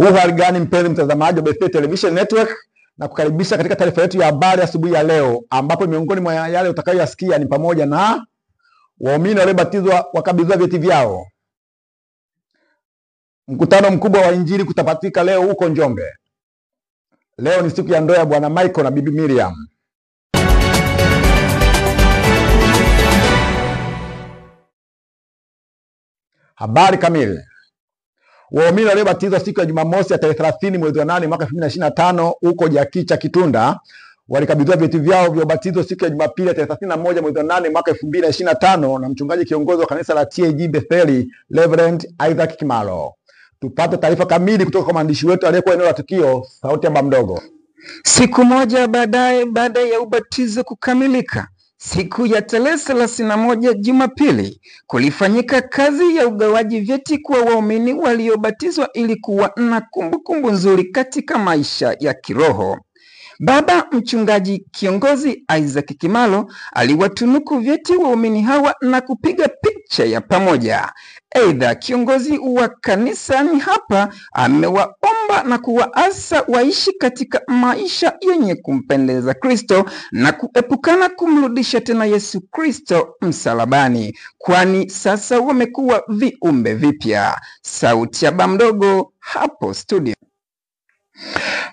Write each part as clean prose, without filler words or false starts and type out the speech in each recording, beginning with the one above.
Hali gani mpenzi mtazamaji wa Bethel Television Network, na kukaribisha katika taarifa yetu ya habari asubuhi ya leo, ambapo miongoni mwa yale utakayoyasikia ni pamoja na waumini waliobatizwa wakabidhiwa vyeti vyao, mkutano mkubwa wa injili kutapatika leo huko Njombe, leo ni siku ya ndoa ya Bwana Michael na Bibi Miriam. Habari kamili. Waumini waliobatizwa siku ya Jumamosi ya tarehe 30 mwezi wa 8 mwaka 2025 huko Jakicha Kitunda walikabidhiwa vyeti vyao vya ubatizo siku ya Jumapili ya tarehe 31 mwezi wa 8 mwaka 2025 na mchungaji kiongozi wa kanisa la TAG Bethel, Reverend Isaac Kimalo. Tupate taarifa kamili kutoka kwa mwandishi wetu aliyekuwa eneo la tukio, sauti ya baba mdogo. Siku moja baada ya ubatizo kukamilika, siku ya tarehe 31 Jumapili, kulifanyika kazi ya ugawaji vyeti kwa waumini waliobatizwa ili kuwa na kumbukumbu nzuri katika maisha ya kiroho. Baba mchungaji kiongozi Isaac Kimalo aliwatunuku vyeti waumini hawa na kupiga picha ya pamoja. Aidha, kiongozi wa kanisani hapa amewaomba na kuwaasa waishi katika maisha yenye kumpendeza Kristo na kuepukana kumrudisha tena Yesu Kristo msalabani, kwani sasa wamekuwa viumbe vipya. Sauti ya baba mdogo hapo studio.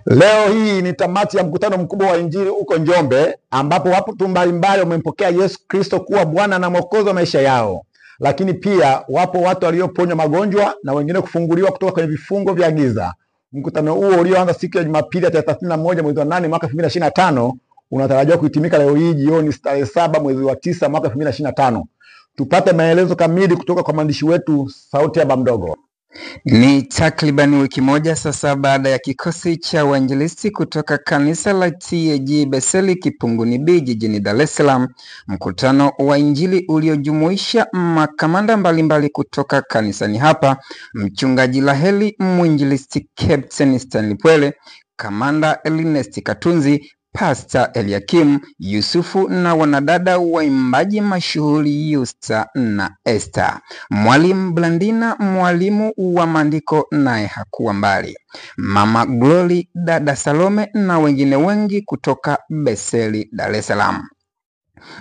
Leo hii ni tamati ya mkutano mkubwa wa injili huko Njombe, ambapo watu mbalimbali wamempokea Yesu Kristo kuwa Bwana na Mwokozi wa maisha yao. Lakini pia wapo watu walioponywa magonjwa na wengine kufunguliwa kutoka kwenye vifungo vya giza. Mkutano huo ulioanza siku ya Jumapili ya tarehe 31 mwezi wa 8 mwaka 2025 unatarajiwa kuhitimika leo hii jioni tarehe 7 mwezi wa 9 mwaka 2025. Tupate maelezo kamili kutoka kwa mwandishi wetu, sauti ya baba mdogo. Ni takriban wiki moja sasa baada ya kikosi cha wainjilisti kutoka kanisa la TAG Bethel Kipunguni B jijini Dar es Salaam, mkutano wa injili uliojumuisha makamanda mbalimbali kutoka kanisani hapa, mchungaji Laheli, mwinjilisti Captain Stanley Pwele, kamanda Ernest Katunzi, Pastor Eliakim Yusufu na wanadada waimbaji mashuhuri Yusta na Esther. Mwalimu Blandina, mwalimu wa maandiko, naye hakuwa mbali. Mama Glory, dada Salome na wengine wengi kutoka Bethel Dar es Salaam.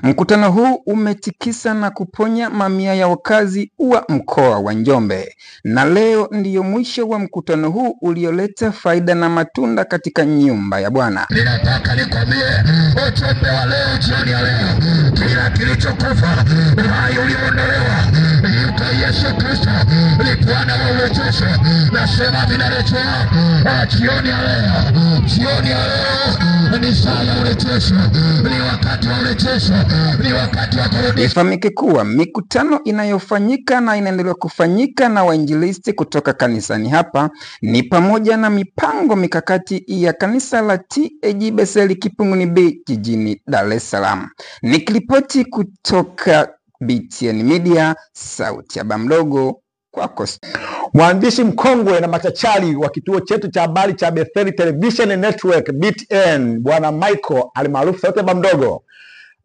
Mkutano huu umetikisa na kuponya mamia ya wakazi wa mkoa wa Njombe, na leo ndiyo mwisho wa mkutano huu ulioleta faida na matunda katika nyumba ya Bwana. Ninataka nikwambie ujumbe wa leo, jioni ya leo, kila kilichokufa uhai ulioondolewa yuko Yesu Kristo, ni Bwana wa urejesho. Nasema vinarejea jioni ya leo, jioni ya leo ni saa ya urejesho, ni wakati wa urejesho, ni wakati wa kurudi. Ifahamike kuwa mikutano inayofanyika na inaendelea kufanyika na wainjilisti kutoka kanisani hapa ni pamoja na mipango mikakati ya kanisa la TAG Bethel Kipunguni B jijini Dar es Salaam. Nikiripoti kutoka BTN Media, sauti ya baba mdogo kwako. Mwandishi mkongwe na machachari wa kituo chetu cha habari cha Bethel Television Network BTN, Bwana Michael alimaarufu sauti ya baba mdogo,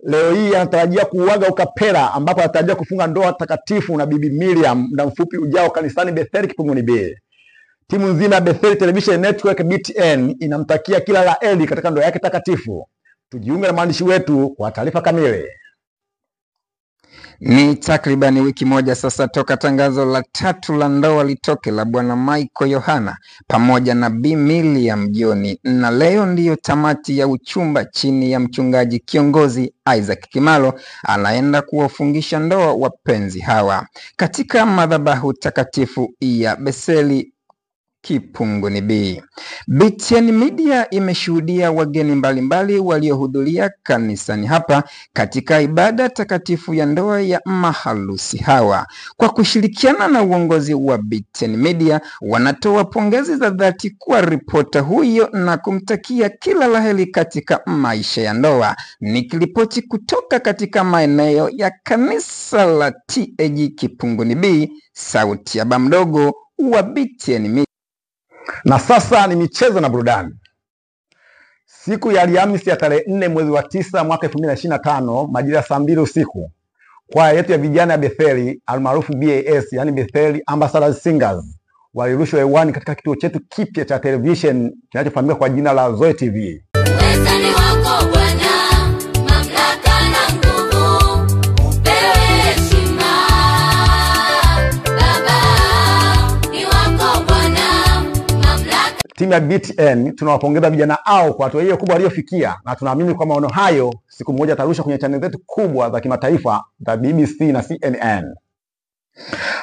leo hii anatarajia kuuaga ukapera, ambapo anatarajia kufunga ndoa takatifu na Bibi Miriam muda mfupi ujao kanisani Bethel Kipunguni B. Timu nzima ya Bethel Television Network BTN inamtakia kila la heri katika ndoa yake takatifu. Tujiunge na mwandishi wetu kwa taarifa kamili. Ni takriban wiki moja sasa toka tangazo la 3 la ndoa litoke la Bwana Michael Yohana pamoja na Bi Miriam Joni, na leo ndiyo tamati ya uchumba chini ya mchungaji kiongozi Isaac Kimalo anaenda kuwafungisha ndoa wapenzi hawa katika madhabahu takatifu ya Bethel Kipunguni B. BTN Media imeshuhudia wageni mbalimbali waliohudhuria kanisani hapa katika ibada takatifu ya ndoa ya maharusi hawa. Kwa kushirikiana na uongozi wa BTN Media, wanatoa pongezi za dhati kwa ripota huyo na kumtakia kila laheri katika maisha ya ndoa. Nikiripoti kutoka katika maeneo ya kanisa la TAG Kipunguni B, sauti ya baba mdogo wa BTN Media. Na sasa ni michezo na burudani. Siku ya Alhamisi ya tarehe 4 mwezi wa 9 mwaka 2025 majira ya saa 2 usiku, kwaya yetu ya vijana ya Bethel almaarufu BAS, yani Bethel Ambassadors Singers, walirushwa hewani katika kituo chetu kipya cha television kinachofahamika kwa jina la Zoe TV. Uweza ni wako Bwana, mamlaka na nguvu, upewe heshima. Baba, ni wako Bwana, mamlaka. Timu ya BTN tunawapongeza vijana hao kwa hatua hiyo kubwa waliofikia, na tunaamini kwa maono hayo siku moja tarusha kwenye channel zetu kubwa za kimataifa za BBC na CNN.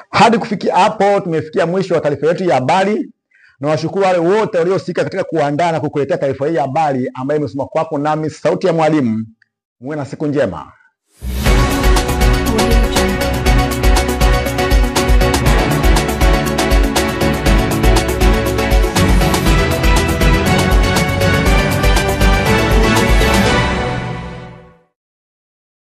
Hadi kufikia hapo tumefikia mwisho wa taarifa yetu ya habari, na washukuru wale wote waliohusika katika kuandaa na kukuletea taarifa hii ya habari ambayo imesoma kwako nami Sauti ya Mwalimu. Muwe na siku njema.